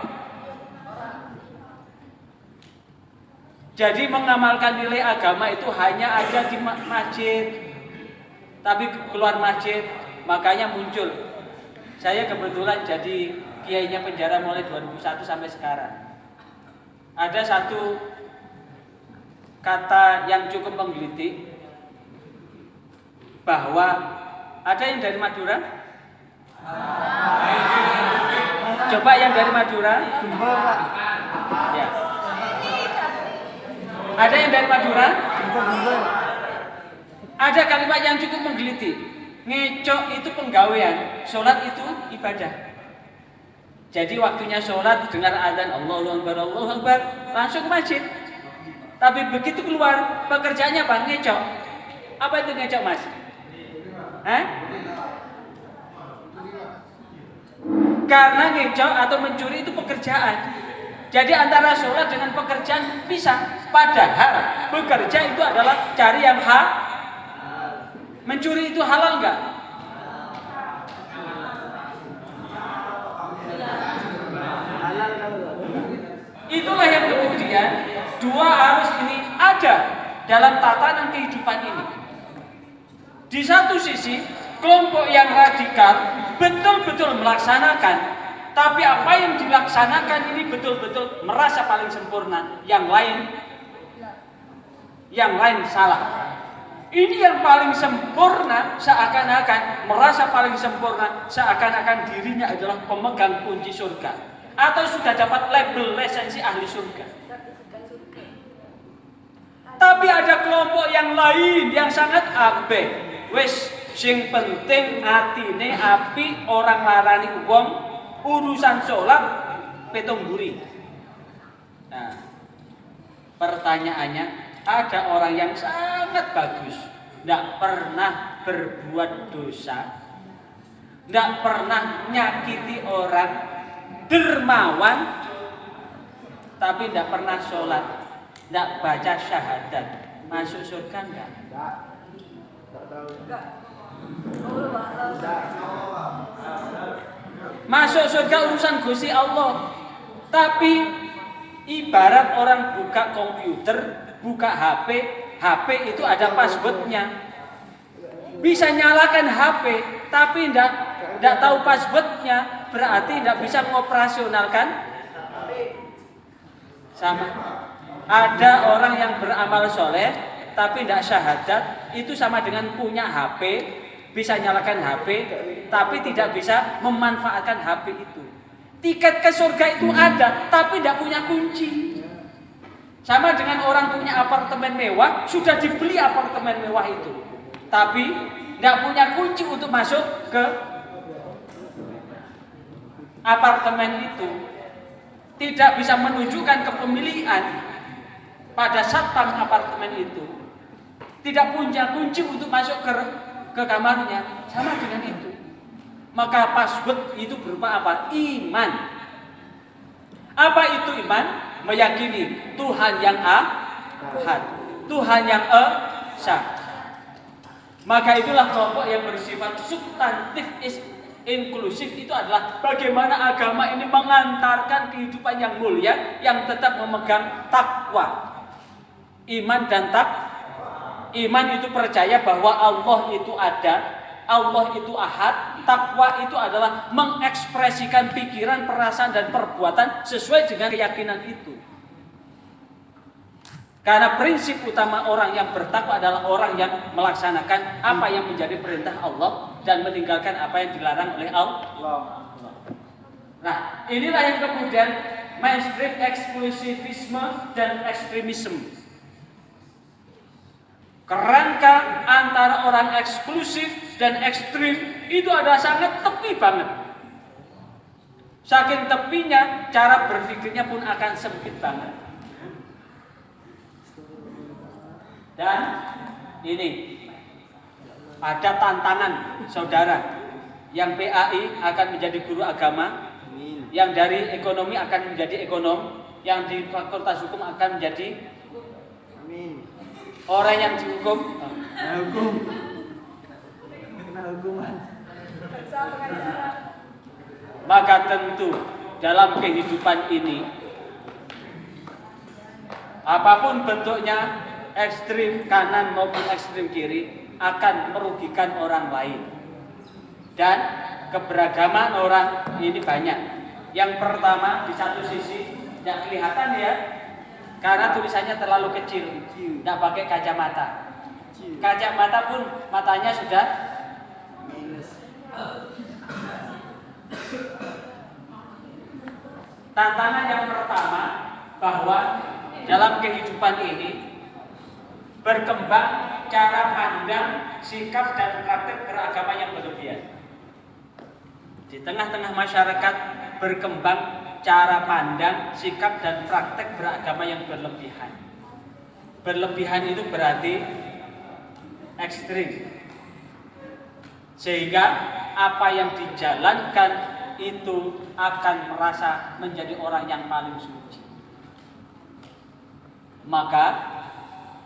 Jadi mengamalkan nilai agama itu hanya ada di masjid, tapi keluar masjid, makanya muncul. Saya kebetulan jadi kiainya penjara mulai 2001 sampai sekarang. Ada satu kata yang cukup menggelitik, bahwa ada yang dari Madura? Coba yang dari Madura? Ya. Ada yang dari Madura? Ada kalimat yang cukup menggelitik. Ngecok itu penggawean, sholat itu ibadah. Jadi waktunya sholat dengar adzan Allahu Akbar, langsung ke masjid. Tapi begitu keluar, pekerjaannya apa? Ngecok. Apa itu ngecok, Mas? Karena ngecok atau mencuri itu pekerjaan. Jadi antara sholat dengan pekerjaan bisa. Padahal bekerja itu adalah cari yang hak. Mencuri itu halal enggak? Itulah yang kemudian dua arus ini ada dalam tatanan kehidupan ini. Di satu sisi kelompok yang radikal betul-betul melaksanakan, tapi apa yang dilaksanakan ini betul-betul merasa paling sempurna, yang lain salah. Ini yang paling sempurna seakan-akan merasa paling sempurna, seakan-akan dirinya adalah pemegang kunci surga atau sudah dapat label lisensi ahli surga. Tapi ada kelompok yang lain yang sangat abe. Wes sing penting atine api, orang larani wong, urusan sholat petung buri. Nah, pertanyaannya, ada orang yang sangat bagus, tidak pernah berbuat dosa, tidak pernah nyakiti orang, dermawan, tapi tidak pernah sholat, tidak baca syahadat, masuk surga enggak? Masuk surga urusan Gusti Allah. Tapi ibarat orang buka komputer, buka HP, HP itu ada passwordnya. Bisa nyalakan HP, tapi tidak tahu passwordnya, berarti tidak bisa mengoperasionalkan. Sama. Ada orang yang beramal soleh, tapi tidak syahadat, itu sama dengan punya HP, bisa nyalakan HP, tapi tidak bisa memanfaatkan HP itu. Tiket ke surga itu ada, tapi tidak punya kunci. Sama dengan orang punya apartemen mewah, sudah dibeli apartemen mewah itu, tapi tidak punya kunci untuk masuk ke apartemen itu. Tidak bisa menunjukkan kepemilikan pada satpam apartemen itu. Tidak punya kunci untuk masuk ke kamarnya. Sama dengan itu. Maka password itu berupa apa? Iman. Apa itu iman? Meyakini Tuhan yang ahad, Tuhan yang esa. Maka itulah kelompok yang bersifat substantif inklusif. Itu adalah bagaimana agama ini mengantarkan kehidupan yang mulia, yang tetap memegang takwa, iman dan iman itu percaya bahwa Allah itu ada, Allah itu ahad. Takwa itu adalah mengekspresikan pikiran, perasaan dan perbuatan sesuai dengan keyakinan itu. Karena prinsip utama orang yang bertakwa adalah orang yang melaksanakan apa yang menjadi perintah Allah dan meninggalkan apa yang dilarang oleh Allah. Nah, inilah yang kemudian mainstream eksklusivisme dan ekstremisme. Kerangka antara orang eksklusif dan ekstrim itu adalah sangat tepi banget. Saking tepinya, cara berpikirnya pun akan sempit banget. Dan ini ada tantangan saudara, yang PAI akan menjadi guru agama, yang dari ekonomi akan menjadi ekonom, yang di fakultas hukum akan menjadi orang yang dihukum. Maka tentu dalam kehidupan ini, apapun bentuknya, ekstrim kanan maupun ekstrim kiri, akan merugikan orang lain. Dan keberagaman orang ini banyak. Yang pertama, di satu sisi tidak kelihatan ya, karena tulisannya terlalu kecil, tidak pakai kacamata. Kacamata pun matanya sudah minus. Tantangan yang pertama, bahwa dalam kehidupan ini berkembang cara pandang, sikap dan praktek beragama yang berlebihan. Di tengah-tengah masyarakat berkembang cara pandang, sikap dan praktek beragama yang berlebihan. Berlebihan itu berarti ekstrim. Sehingga apa yang dijalankan itu akan merasa menjadi orang yang paling suci. Maka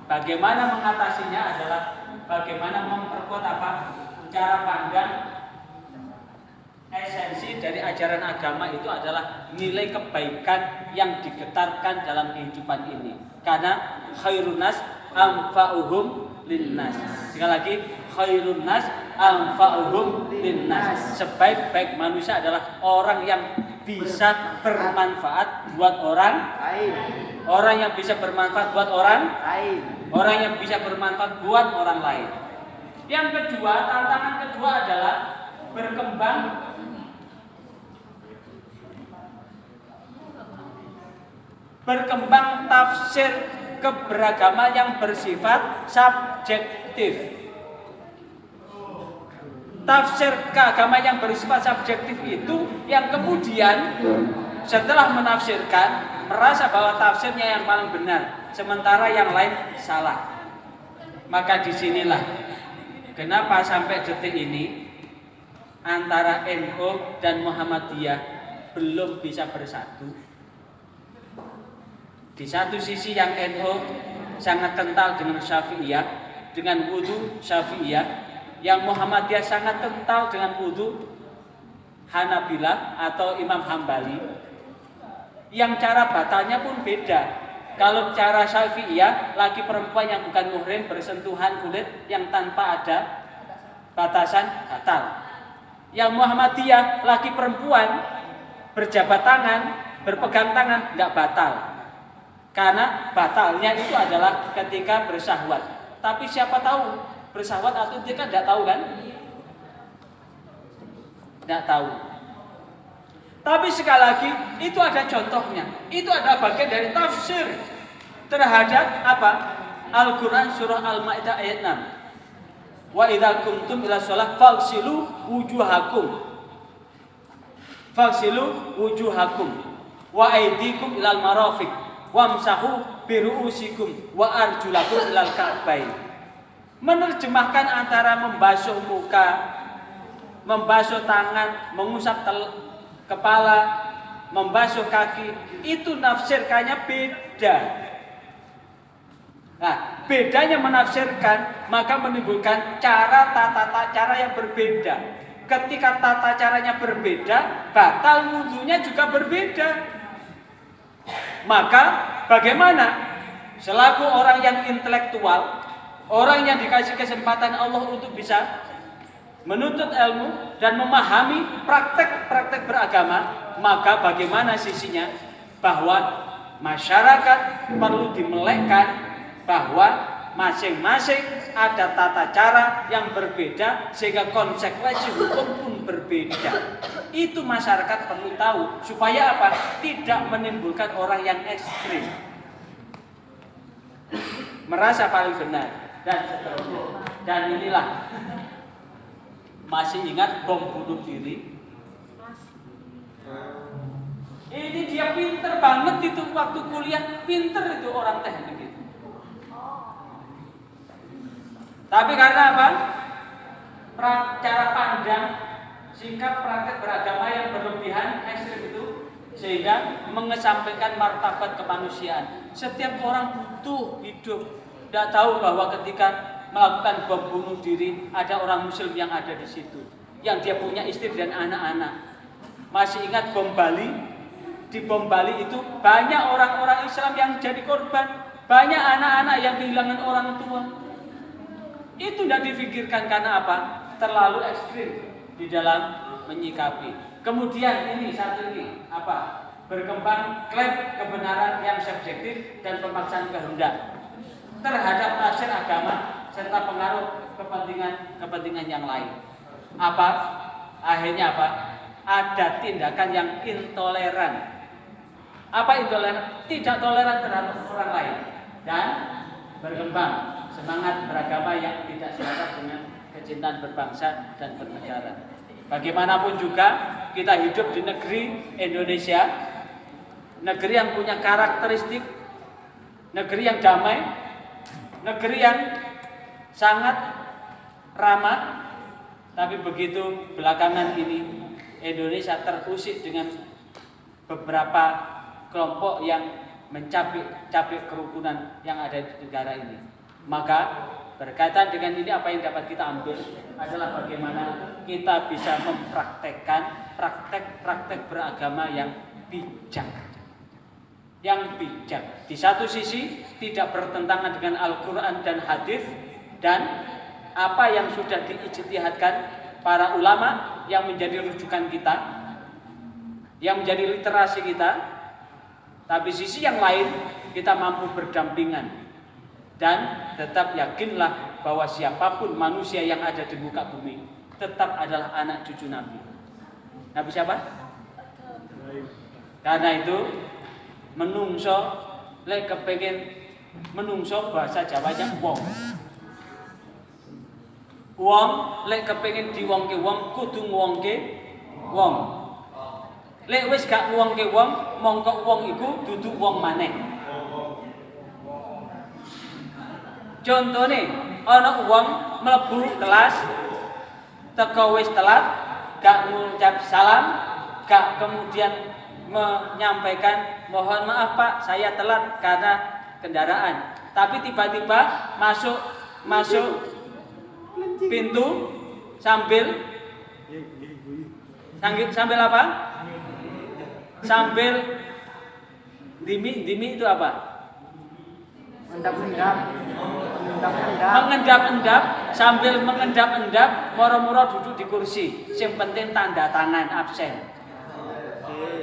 bagaimana mengatasinya adalah bagaimana memperkuat apa? Cara pandang. Esensi dari ajaran agama itu adalah nilai kebaikan yang digetarkan dalam kehidupan ini. Karena khairun nas anfa'uhum linnas. Sekali lagi, khairun nas anfa'uhum linnas. Sebaik-baik manusia adalah orang yang bisa bermanfaat buat orang lain. Orang yang bisa bermanfaat buat orang lain. Orang yang bisa bermanfaat buat orang lain. Yang kedua, tantangan kedua adalah berkembang tafsir keberagaman yang bersifat subjektif. Tafsir keagamaan yang bersifat subjektif itu yang kemudian setelah menafsirkan merasa bahwa tafsirnya yang paling benar, sementara yang lain salah. Maka disinilah kenapa sampai detik ini antara NU dan Muhammadiyah belum bisa bersatu. Di satu sisi yang NU sangat kental dengan Syafi'iyah, dengan wudu Syafi'iyah, yang Muhammadiyah sangat kental dengan wudu Hanabilah atau Imam Hambali, yang cara batalnya pun beda. Kalau cara Syafi'iyah, laki perempuan yang bukan muhrim bersentuhan kulit yang tanpa ada batasan batal. Yang Muhammadiyah, laki perempuan berjabat tangan, berpegang tangan, tidak batal. Karena batalnya itu adalah ketika bersahwat. Tapi siapa tahu bersahwat atau tidak, tidak tahu kan? Tidak tahu. Tapi sekali lagi itu ada contohnya. Itu adalah bagian dari tafsir terhadap apa? Al-Quran surah Al-Ma'idah ayat 6. Wa idza kuntum ila shalah faghsilu wujuhakum wa aydikum ilal marafiq wamsahu biru'usikum wa arjulakum ilal ka'bain. Menerjemahkan antara membasuh muka, membasuh tangan, mengusap kepala, membasuh kaki, itu nafsirkannya beda. Nah, bedanya menafsirkan maka menimbulkan cara yang berbeda. Ketika tata caranya berbeda, batal wudunya juga berbeda. Maka bagaimana selaku orang yang intelektual, orang yang dikasih kesempatan Allah untuk bisa menuntut ilmu dan memahami praktek-praktek beragama, maka bagaimana sisinya bahwa masyarakat perlu dimelekkan bahwa masing-masing ada tata cara yang berbeda sehingga konsekuensi hukum pun berbeda. Itu masyarakat perlu tahu supaya apa? Tidak menimbulkan orang yang ekstrim, merasa paling benar dan seterusnya. Dan inilah, masih ingat bom bunuh diri? Ini dia pinter banget itu waktu kuliah, pinter itu orang teknik itu. Tapi karena apa? Cara pandang, sikap praktek beragama yang berlebihan, ekstrim itu, sehingga mengesampingkan martabat kemanusiaan. Setiap orang butuh hidup. Tidak tahu bahwa ketika melakukan bom bunuh diri ada orang Muslim yang ada di situ, yang dia punya istri dan anak-anak. Masih ingat bom Bali? Di bom Bali itu banyak orang-orang Islam yang jadi korban, banyak anak-anak yang kehilangan orang tua. Itu tidak difikirkan karena apa? Terlalu ekstrim di dalam menyikapi. Kemudian ini satu ini apa? Berkembang klaim kebenaran yang subjektif dan pemaksaan kehendak terhadap tafsir agama serta pengaruh kepentingan yang lain. Apa? Akhirnya apa? Ada tindakan yang intoleran. Apa intoleran? Tidak toleran terhadap orang lain dan berkembang semangat beragama yang tidak selaras dengan kecintaan berbangsa dan bernegara. Bagaimanapun juga kita hidup di negeri Indonesia, negeri yang punya karakteristik, negeri yang damai, negeri yang sangat ramah. Tapi begitu belakangan ini Indonesia terusik dengan beberapa kelompok yang mencabik kerukunan yang ada di negara ini. Maka berkaitan dengan ini apa yang dapat kita ambil adalah bagaimana kita bisa mempraktekkan praktek beragama yang bijak. Yang bijak. Di satu sisi tidak bertentangan dengan Al-Quran dan hadis dan apa yang sudah diijtihadkan para ulama yang menjadi rujukan kita, yang menjadi literasi kita. Tapi sisi yang lain kita mampu berdampingan dan tetap yakinlah bahwa siapapun manusia yang ada di muka bumi tetap adalah anak cucu Nabi. Nabi siapa? Karena itu menungso lek kepengen menungso bahasa Jawanya wong. Wong lek kepengen diwongke wong kudu ngwongke wong. Lek wis gak ngwongke wong, mongko wong iku dudu wong maneh. Contone ana wong mlebu kelas teko wis telat, gak ngucap salam, gak kemudian menyampaikan mohon maaf Pak, saya telat karena kendaraan. Tapi tiba-tiba masuk pintu sambil apa? Sambil dimi itu apa? Mengendap-endap sambil mengendap-endap moro-moro duduk di kursi. Yang penting tanda tangan absen.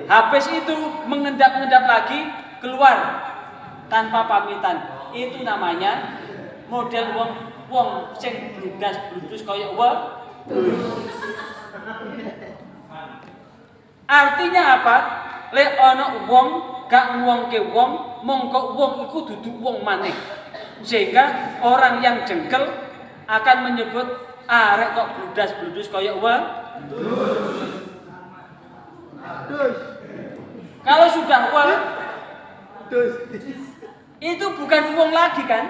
Habis itu mengendap-endap lagi keluar tanpa pamitan. Itu namanya model wong sing bludas kaya wong. Artinya apa? Lek ana wong gak ngwongke wong, mongko wong iku dudu wong maneh. Sehingga orang yang jengkel akan menyebut arek kok bludas kaya wong. Kalau sudah wong, itu bukan wong lagi kan?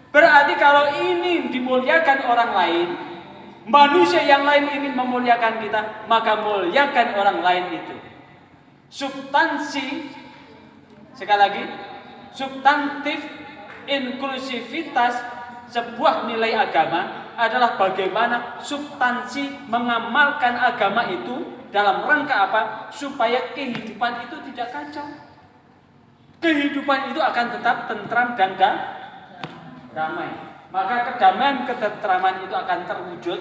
Berarti kalau ini dimuliakan orang lain, manusia yang lain ingin memuliakan kita, maka muliakan orang lain itu. Substansi, sekali lagi, substantif inklusivitas sebuah nilai agama adalah bagaimana substansi mengamalkan agama itu dalam rangka apa? Supaya kehidupan itu tidak kacau. Kehidupan itu akan tetap tentram dan damai. Maka kedamaian ketentraman itu akan terwujud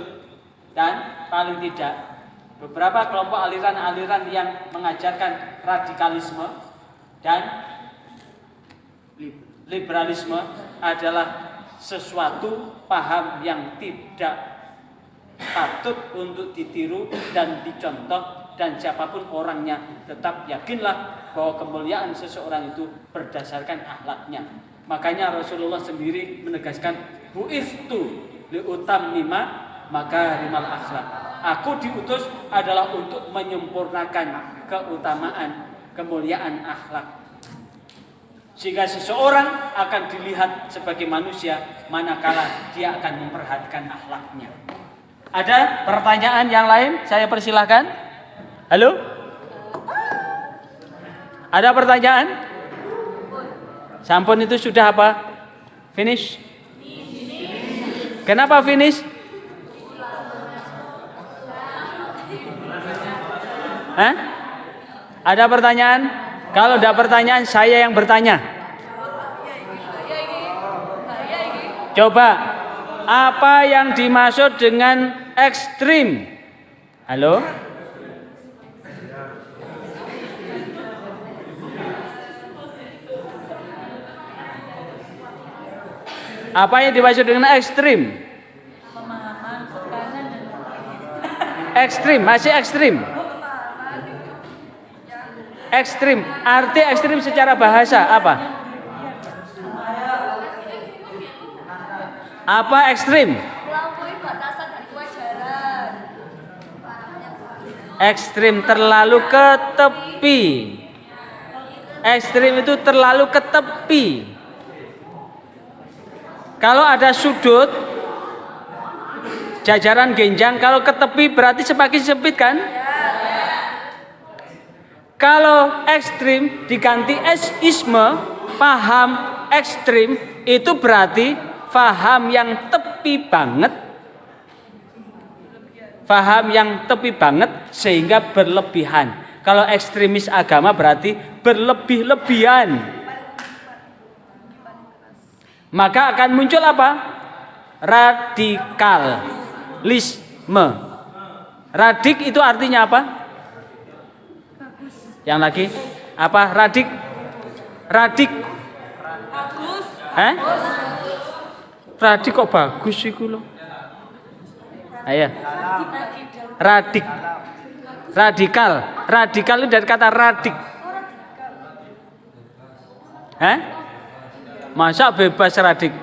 dan paling tidak beberapa kelompok aliran-aliran yang mengajarkan radikalisme dan Liberalisme adalah sesuatu paham yang tidak patut untuk ditiru dan dicontoh, dan siapapun orangnya tetap yakinlah bahwa kemuliaan seseorang itu berdasarkan akhlaknya. Makanya Rasulullah sendiri menegaskan, bu'ithtu liutammima makarimal akhlak. Aku diutus adalah untuk menyempurnakan keutamaan kemuliaan akhlak. Sehingga seseorang akan dilihat sebagai manusia manakala dia akan memperhatikan akhlaknya. Ada pertanyaan yang lain? Saya persilahkan. Halo? Ada pertanyaan? Sampun itu sudah apa? Finish? Kenapa finish? Hah? Ada pertanyaan? Kalau ada pertanyaan, saya yang bertanya. Coba, apa yang dimaksud dengan ekstrim? Halo? Apa yang dimaksud dengan ekstrim? Ekstrim, masih ekstrim. Ekstrim, arti ekstrim secara bahasa apa? Apa ekstrim? Melampaui batasan dan kewajaran. Ekstrim terlalu ke tepi. Ekstrim itu terlalu ke tepi. Kalau ada sudut jajaran genjang, kalau ke tepi berarti semakin sempit kan? Kalau ekstrim diganti isme, paham ekstrim itu berarti paham yang tepi banget. Paham yang tepi banget sehingga berlebihan. Kalau ekstremis agama berarti berlebih-lebihan. Maka akan muncul apa? Radikalisme. Radik itu artinya apa? Yang lagi apa? Radik. Bagus. Radik kok bagus iku lho. Ayo. Radik. Radikal. Radikal itu dari kata radik. Masa bebas radik?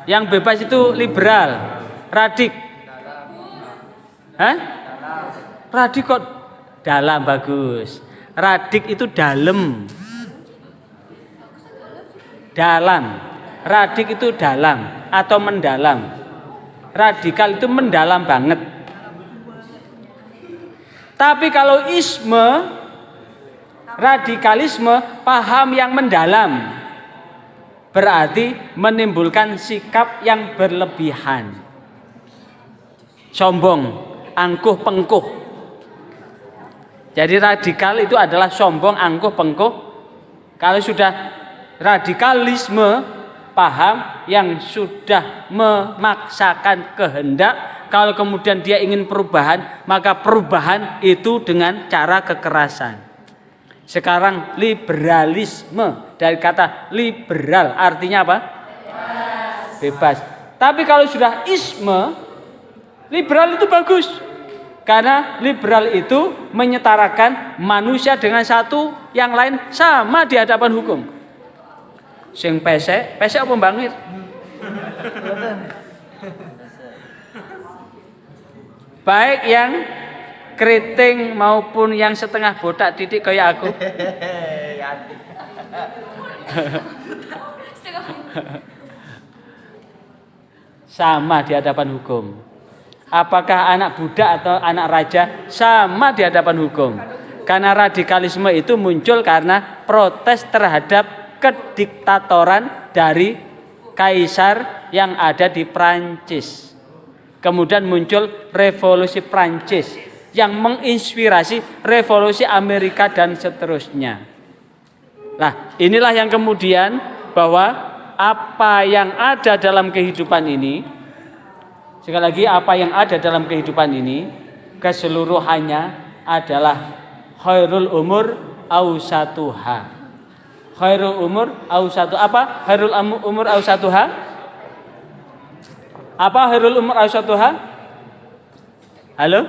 Yang bebas itu liberal. Radik. Radik kok dalam, bagus. Radik itu dalam. Dalam. Radik itu dalam atau mendalam. Radikal itu mendalam banget. Tapi kalau isme, radikalisme, paham yang mendalam, berarti menimbulkan sikap yang berlebihan. Sombong, angkuh, pengkuh. Jadi radikal itu adalah sombong, angkuh, pengkuh. Kalau sudah radikalisme, paham yang sudah memaksakan kehendak. Kalau kemudian dia ingin perubahan, maka perubahan itu dengan cara kekerasan. Sekarang liberalisme, dari kata liberal artinya apa? Bebas. Tapi kalau sudah isme, liberal itu bagus. Karena liberal itu menyetarakan manusia dengan satu yang lain sama di hadapan hukum. Sing pesek apa mbangir? Baik yang keriting maupun yang setengah botak titik kayak aku. Sama di hadapan hukum. Apakah anak budak atau anak raja, sama di hadapan hukum. Karena radikalisme itu muncul karena protes terhadap kediktatoran dari kaisar yang ada di Prancis. Kemudian muncul revolusi Prancis yang menginspirasi revolusi Amerika dan seterusnya. Nah, inilah yang kemudian bahwa apa yang ada dalam kehidupan ini, sekali lagi apa yang ada dalam kehidupan ini keseluruhannya adalah khairul umur ausatuha. Khairul umur ausatu apa? Khairul umur ausatuha? Apa khairul umur ausatuha? Halo?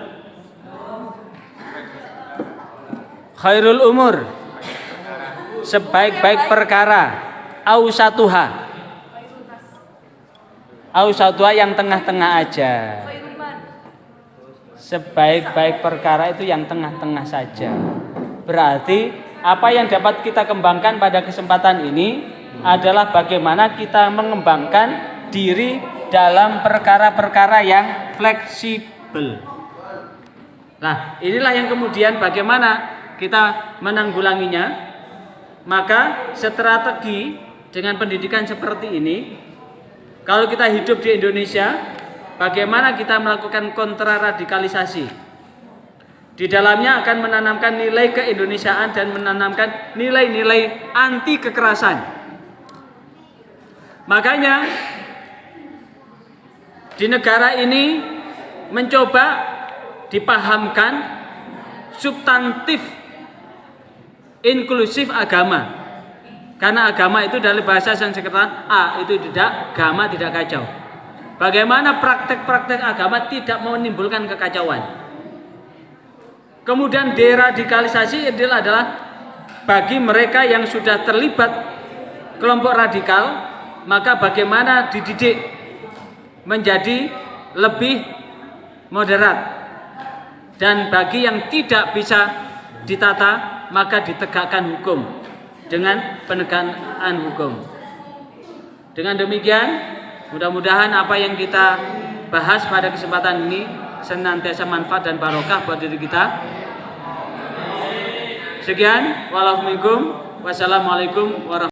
Khairul umur sebaik-baik perkara ausatuha. Ausatuha yang tengah-tengah aja. Sebaik-baik perkara itu yang tengah-tengah saja. Berarti apa yang dapat kita kembangkan pada kesempatan ini adalah bagaimana kita mengembangkan diri dalam perkara-perkara yang fleksibel. Nah, inilah yang kemudian bagaimana kita menanggulanginya. Maka strategi dengan pendidikan seperti ini, kalau kita hidup di Indonesia, bagaimana kita melakukan kontraradikalisasi. Di dalamnya akan menanamkan nilai keindonesiaan dan menanamkan nilai-nilai anti kekerasan. Makanya di negara ini mencoba dipahamkan substantif inklusif agama. Karena agama itu dari bahasa Sanskerta itu tidak, agama tidak kacau. Bagaimana praktek-praktek agama tidak menimbulkan kekacauan. Kemudian deradikalisasi adalah bagi mereka yang sudah terlibat kelompok radikal, maka bagaimana dididik menjadi lebih moderat. Dan bagi yang tidak bisa ditata, maka ditegakkan hukum dengan penegakan hukum. Dengan demikian, mudah-mudahan apa yang kita bahas pada kesempatan ini senantiasa manfaat dan barokah buat diri kita. Sekian, wassalamualaikum warahmatullahi wabarakatuh.